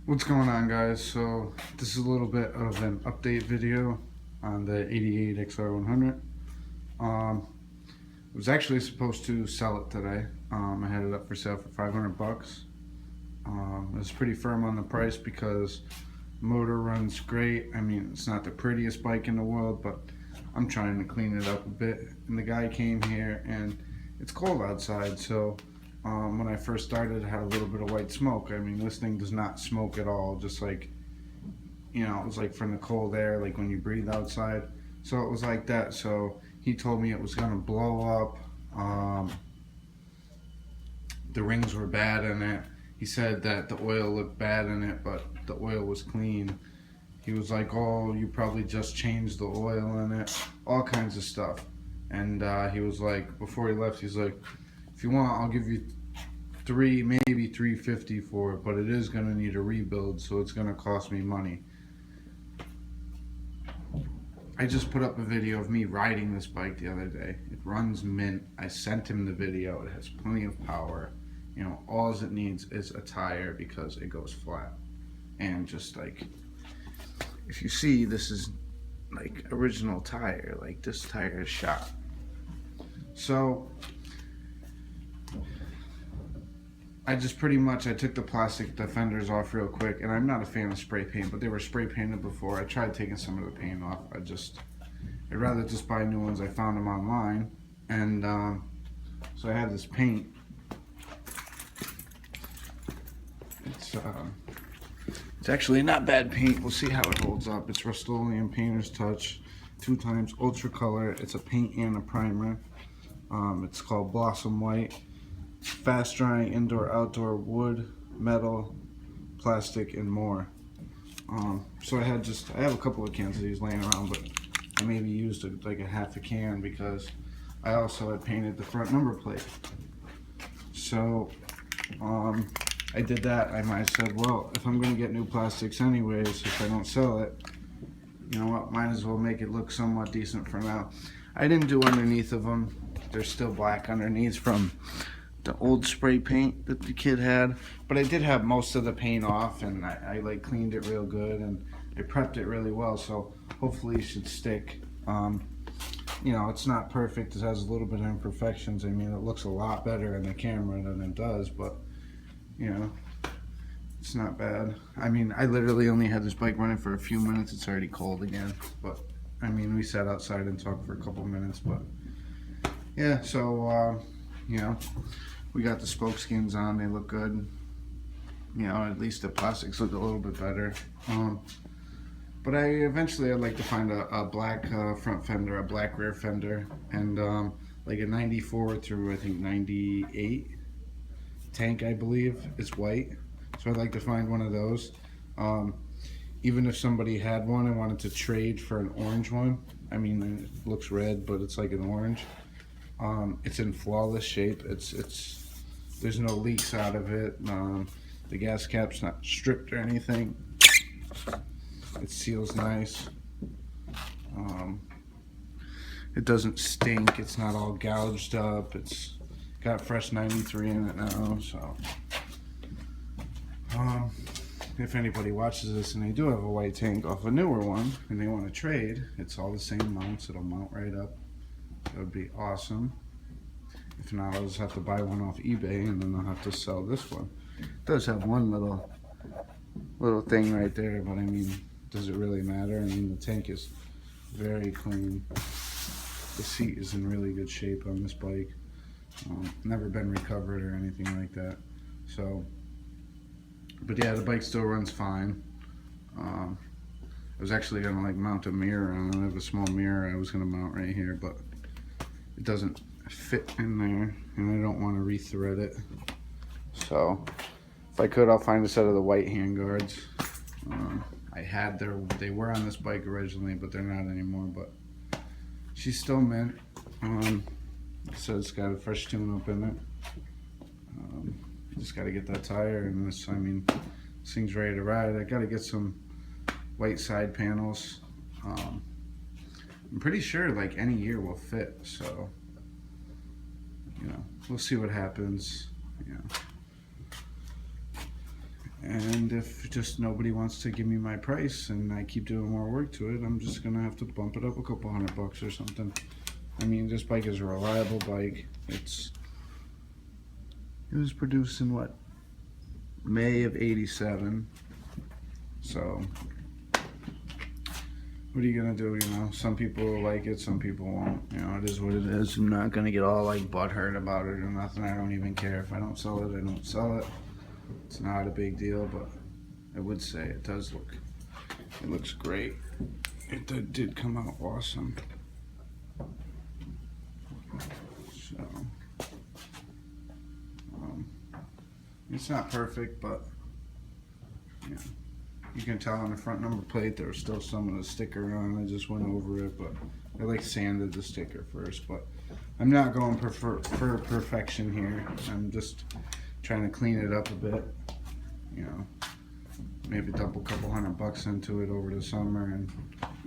What's going on, guys? So this is a little bit of an update video on the 88 XR100. I was actually supposed to sell it today. I had it up for sale for 500 bucks. I was pretty firm on the price because the motor runs great. I mean, it's not the prettiest bike in the world, but I'm trying to clean it up a bit. And the guy came here, and it's cold outside, so when I first started, it had a little bit of white smoke. I mean, this thing does not smoke at all, just like, you know, it was like from the cold air, like when you breathe outside. So it was like that. So he told me it was gonna blow up. The rings were bad in it. He said that the oil looked bad in it, but the oil was clean. He was like, oh, you probably just changed the oil in it, all kinds of stuff. And he was like, before he left, he's like, if you want, I'll give you maybe $350 for it, but it is going to need a rebuild, so it's going to cost me money. I just put up a video of me riding this bike the other day. It runs mint. I sent him the video. It has plenty of power. You know, all it needs is a tire because it goes flat. And just like, if you see, this is like original tire. Like, this tire is shot. So I just I took the plastic defenders off real quick, and I'm not a fan of spray paint, but they were spray painted before. I tried taking some of the paint off. I'd rather just buy new ones. I found them online, and so I had this paint. It's actually not bad paint. We'll see how it holds up. It's Rust-Oleum Painter's Touch, 2x Ultra Color. It's a paint and a primer. It's called Blossom White. Fast drying indoor outdoor wood, metal, plastic, and more. So I have a couple of cans of these laying around, but I maybe used like a half a can because I also had painted the front number plate. So I did that. I might have said, well, if I'm going to get new plastics anyways, if I don't sell it, you know what, might as well make it look somewhat decent for now. I didn't do underneath of them. They're still black underneath from the old spray paint that the kid had, but I did have most of the paint off, and I like cleaned it real good, and I prepped it really well, so hopefully it should stick. You know, it's not perfect. It has a little bit of imperfections. I mean, it looks a lot better in the camera than it does, but you know, it's not bad. I mean, I literally only had this bike running for a few minutes. It's already cold again, but I mean, we sat outside and talked for a couple minutes, but yeah, so you know, we got the spoke skins on. They look good. You know, at least the plastics look a little bit better. But I'd like to find a black front fender, a black rear fender, and like a 94 through I think 98 tank, I believe. It's white. So I'd like to find one of those. Even if somebody had one, I wanted to trade for an orange one. I mean, it looks red, but it's like an orange. It's in flawless shape. There's no leaks out of it. The gas cap's not stripped or anything. It seals nice. It doesn't stink. It's not all gouged up. It's got fresh 93 in it now. So if anybody watches this and they do have a white tank off a newer one and they want to trade, it's all the same mounts. It'll mount right up. That would be awesome. If not, I'll just have to buy one off eBay, and then I'll have to sell this one. It does have one little thing right there, but I mean, does it really matter? I mean, the tank is very clean. The seat is in really good shape on this bike. Never been recovered or anything like that. So, but yeah, the bike still runs fine. I was actually gonna like mount a mirror, and I have a small mirror I was gonna mount right here, but it doesn't fit in there, and I don't want to rethread it. So if I could, I'll find a set of the white hand guards. They were on this bike originally, but they're not anymore. But she's still mint. So it's got a fresh tune-up in it. Just got to get that tire, and this thing's ready to ride. I got to get some white side panels. I'm pretty sure like any year will fit, so you know, we'll see what happens. You know, And if just nobody wants to give me my price and I keep doing more work to it, I'm just gonna have to bump it up a couple $100 or something. I mean, this bike is a reliable bike. It was produced in what, May of '87. So what are you gonna do? You know, some people will like it, some people won't. You know, it is what it is. I'm not gonna get all like butthurt about it or nothing. I don't even care. If I don't sell it, I don't sell it. It's not a big deal, but I would say it looks great. It did come out awesome. So it's not perfect, but yeah, you can tell on the front number plate there was still some of the sticker on. I just went over it, but I like sanded the sticker first. But I'm not going for perfection here. I'm just trying to clean it up a bit. You know, maybe dump a couple $100 into it over the summer and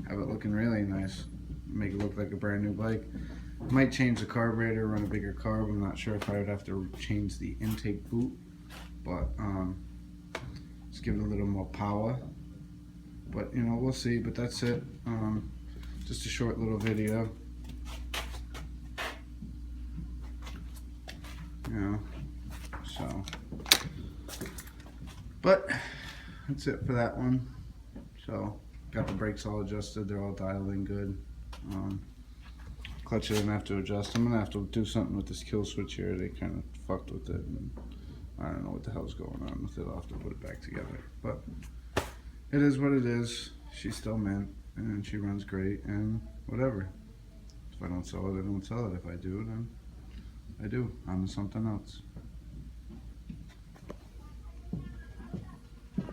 have it looking really nice. Make it look like a brand new bike. Might change the carburetor, run a bigger carb. I'm not sure if I would have to change the intake boot, but just give it a little more power. But you know, we'll see. But that's it. Just a short little video. You know, so. But that's it for that one. So got the brakes all adjusted. They're all dialed in good. Clutch I didn't have to adjust. I'm gonna have to do something with this kill switch here. They kind of fucked with it, and I don't know what the hell's going on with it. I'll have to put it back together. But it is what it is. She's still mint, and she runs great, and whatever. If I don't sell it, I don't sell it. If I do, then I do. I'm something else.